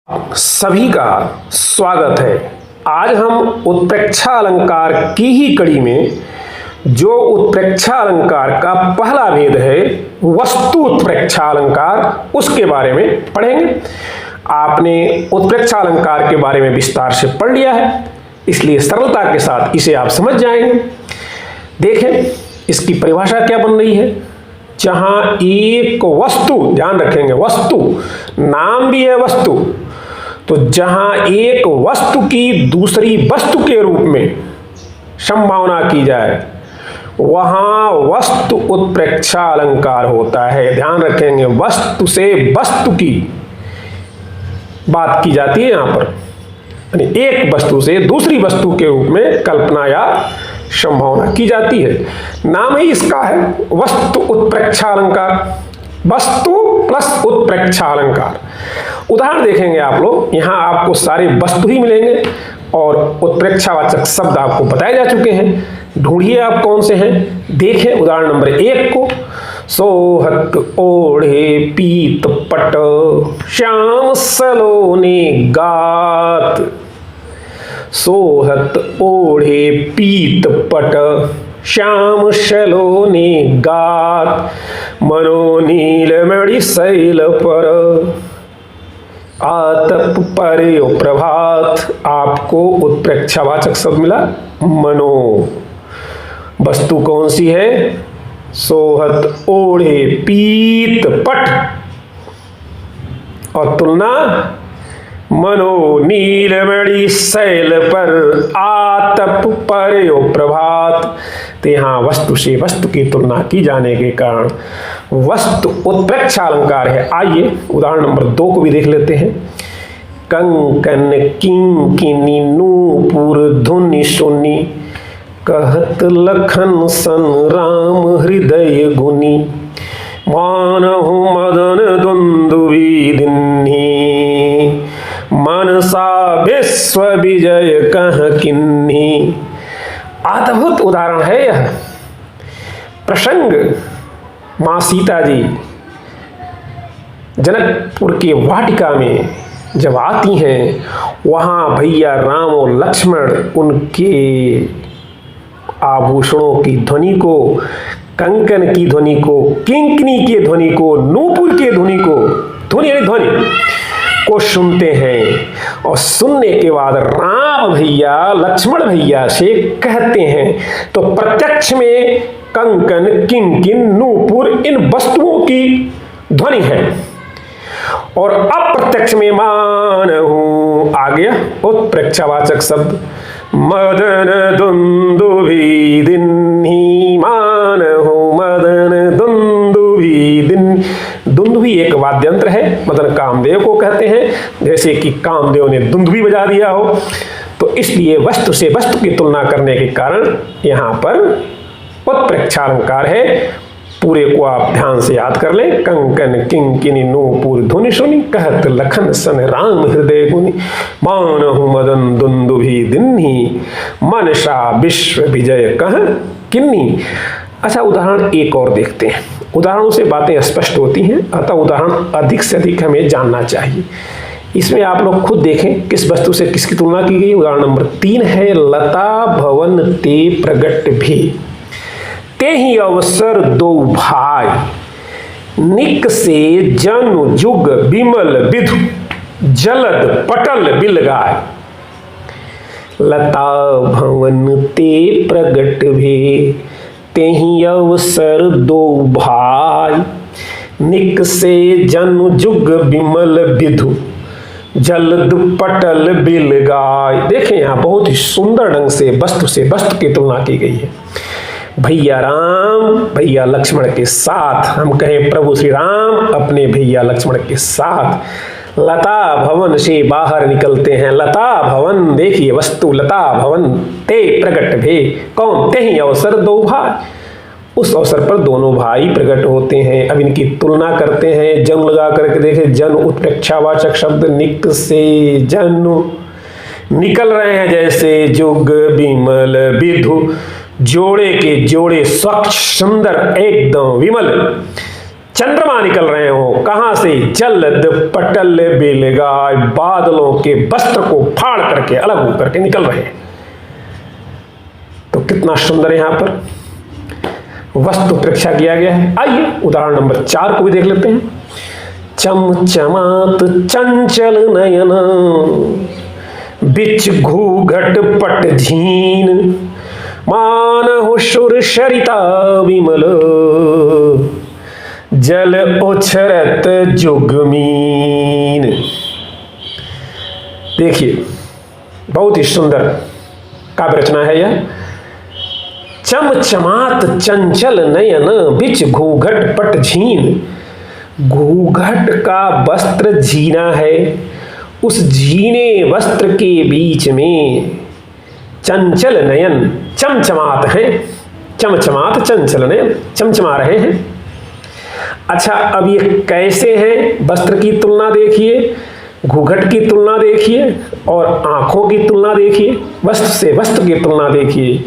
सभी का स्वागत है। आज हम उत्प्रेक्षा अलंकार की ही कड़ी में जो उत्प्रेक्षा अलंकार का पहला भेद है वस्तु उत्प्रेक्षा अलंकार, उसके बारे में पढ़ेंगे। आपने उत्प्रेक्षा अलंकार के बारे में विस्तार से पढ़ लिया है, इसलिए सरलता के साथ इसे आप समझ जाएंगे। देखें इसकी परिभाषा क्या बन रही है। जहां एक वस्तु, ध्यान रखेंगे वस्तु, नाम भी है वस्तु, तो जहां एक वस्तु की दूसरी वस्तु के रूप में संभावना की जाए वहां वस्तु उत्प्रेक्षा अलंकार होता है। ध्यान रखेंगे, वस्तु से वस्तु की बात की जाती है यहां पर, यानी एक वस्तु से दूसरी वस्तु के रूप में कल्पना या संभावना की जाती है। नाम ही इसका है वस्तु उत्प्रेक्षा अलंकार, वस्तु प्लस उत्प्रेक्षा अलंकार। उदाहरण देखेंगे आप लोग, यहां आपको सारे वस्तु ही मिलेंगे और उत्प्रेक्षावाचक शब्द आपको बताए जा चुके हैं। ढूंढिए आप कौन से हैं। देखें उदाहरण नंबर 1 को। सोहत ओढ़े पीत पट श्याम सलोने गात। सोहत ओढ़े पीत पट श्याम सलोने गात, मनोनील मणि शैल पर आतप परे प्रभात। आपको उत्प्रेक्षावाचक शब्द मिला मनो। वस्तु कौन सी है? सोहत ओढ़े पीत पट, और तुलना मनो नीलमणि शैल पर आतप पर्यो प्रभात। तो यहाँ वस्तु से वस्तु की तुलना की जाने के कारण वस्तु उत्प्रेक्षा अलंकार है। आइए उदाहरण नंबर 2 को भी देख लेते हैं। कंकन किंकिनी नूपुर धुनि सुनी, कहत लखन सन राम हृदय गुनी। मानहु मदन दुंदुभि दिन्ही, मनसा विश्व विजय कह किन्ही। अद्भुत उदाहरण है यह प्रसंग। मां सीता जी जनकपुर के वाटिका में जब आती हैं, वहां भैया राम और लक्ष्मण उनके आभूषणों की ध्वनि को, कंकन की ध्वनि को, किंकिनी के ध्वनि को, नूपुर के ध्वनि को, ध्वनि को सुनते हैं। और सुनने के बाद राम भैया लक्ष्मण भैया से कहते हैं, तो प्रत्यक्ष में कंकन किंकिन नूपुर इन वस्तुओं की ध्वनि है, और अप्रत्यक्ष में मानहु आ गया उत्प्रेक्षावाचक शब्द मदन दुंदुभि दिन्ही। मानहु मदन दुंदुभि दिन। दुंदुभि एक वाद्यंत्र है, मदन कामदेव को कहते हैं, जैसे कि कामदेव ने दुंदुभि बजा दिया हो। तो इसलिए वस्तु से वस्तु की तुलना करने के कारण यहाँ पर उत्प्रेक्षा अलंकार है। पूरे को आप ध्यान से याद कर लें। कंकन किंकिनी नूपुर धुनि सुनी, कहत लखन सन राम हृदय गुनी। मानहु मदन दुंदुभि दिन्ही, मनसा विश्व विजय कह किन्नी। अच्छा, उदाहरण एक और देखते हैं। उदाहरणों से बातें स्पष्ट होती हैं, अतः उदाहरण अधिक से अधिक हमें जानना चाहिए। इसमें आप लोग खुद देखें किस वस्तु से किसकी तुलना की गई। उदाहरण नंबर 3 है लता भवन ते प्रगट भी, ते ही अवसर दो भाई, निक से जनु जुग बिमल विधु, जलद पटल बिलगाय। लता भवन ते प्रगट भी, तेहि अवसर दो भाई, निक से जनु जुग बिमल विधु, जलद पटल बिलगाय। देखें यहाँ बहुत ही सुंदर ढंग से वस्तु की तुलना की गई है। भैया राम भैया लक्ष्मण के साथ, हम कहें प्रभु श्री राम अपने भैया लक्ष्मण के साथ लता भवन से बाहर निकलते हैं। लता भवन, देखिए वस्तु लता भवन ते प्रगट भे, कौन? ते ही अवसर दो भाई, उस अवसर पर दोनों भाई प्रकट होते हैं। अब इनकी तुलना करते हैं। जन लगा करके देखे, जन उत्प्रेक्षावाचक शब्द, निक से जनु, निकल रहे हैं जैसे जुग बिमल विधु, जोड़े के जोड़े स्वच्छ सुंदर एकदम विमल। चंद्रमा निकल रहे हो। कहां से? जलद पटल बेलगाय, बादलों के वस्त्र को फाड़ करके अलग होकर के निकल रहे हैं। तो कितना सुंदर है यहां पर वस्तु परीक्षा किया गया है। आइए उदाहरण नंबर 4 को भी देख लेते हैं। चमचमात चंचल नयन, बिच घूघट पट झीन, मानहु सुर सरिता विमल, जल उछरत जुगमीन। देखिए बहुत ही सुंदर काव्य रचना है यह। चमचमात चंचल नयन, बिच घूघट पट झीन। घूघट का वस्त्र झीना है, उस झीने वस्त्र के बीच में चंचल नयन चमचमात हैं। चमचमात चंचल नयन चमचमा रहे हैं। अच्छा, अब ये कैसे हैं? वस्त्र की तुलना देखिए, घूघट की तुलना देखिए और आंखों की तुलना देखिए, वस्त्र से वस्त्र की तुलना देखिए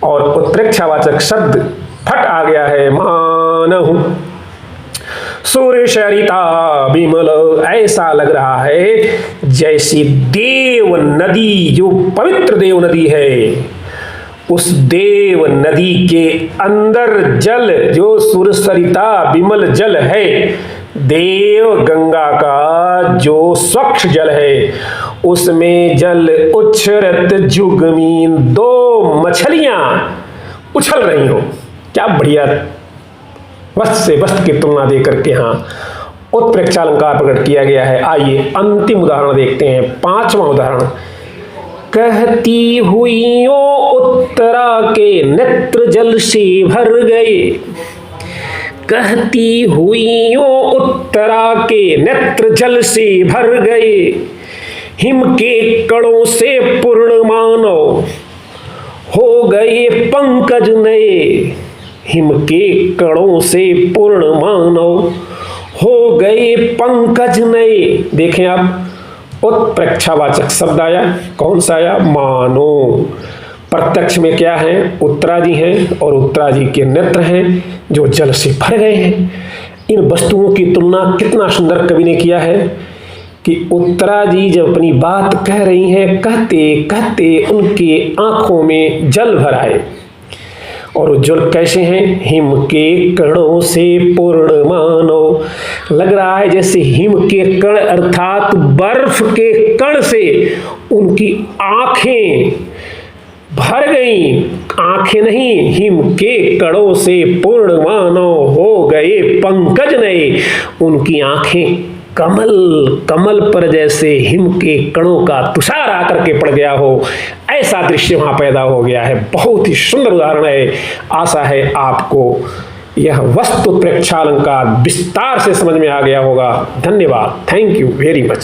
और उत्प्रेक्षावाचक शब्द फट आ गया है। मानहु सुर सरिता विमल, ऐसा लग रहा है जैसी देव नदी, जो पवित्र देव नदी है, उस देव नदी के अंदर जल, जो सुर सरिता विमल जल है, देव गंगा का जो स्वच्छ जल है, उसमें जल उछरत जुगमीन, 2 मछलियां उछल रही हो। क्या बढ़िया वस्त्र से वस्त्र की तुलना दे करके यहाँ उत्प्रेक्षा अलंकार प्रकट किया गया है। आइए अंतिम उदाहरण देखते हैं, 5वां उदाहरण। कहती हुइयों उत्तरा के नेत्र जल से भर गए, कहती हुइयों उत्तरा के नेत्र जल से भर गए, हिम के कणों से पूर्ण मानव हो गए पंकज नए, हिम के कणों से पूर्ण मानव हो गए पंकज नए। देखें आप उत्प्रेक्षावाचक शब्द आया, कौन सा आया? मानो। प्रत्यक्ष में क्या है? उत्तरा जी हैं और उत्तरा जी के नेत्र हैं जो जल से भर गए हैं। इन वस्तुओं की तुलना कितना सुंदर कवि ने किया है कि उत्तरा जी जब अपनी बात कह रही हैं, कहते कहते उनके आंखों में जल भर आए। और उज्जवल कैसे हैं? हिम के कणों से पूर्ण मानो। लग रहा है जैसे हिम के कण अर्थात बर्फ के कण से उनकी आंखें भर गई। आंखें नहीं, हिम के कणों से पूर्ण मानो हो गए पंकज नए। उनकी आंखें कमल, कमल पर जैसे हिम के कणों का तुषार आकर के पड़ गया हो, ऐसा दृश्य वहां पैदा हो गया है। बहुत ही सुंदर उदाहरण है। आशा है आपको यह वस्तु प्रेक्षालंकार विस्तार से समझ में आ गया होगा। धन्यवाद। Thank you very much.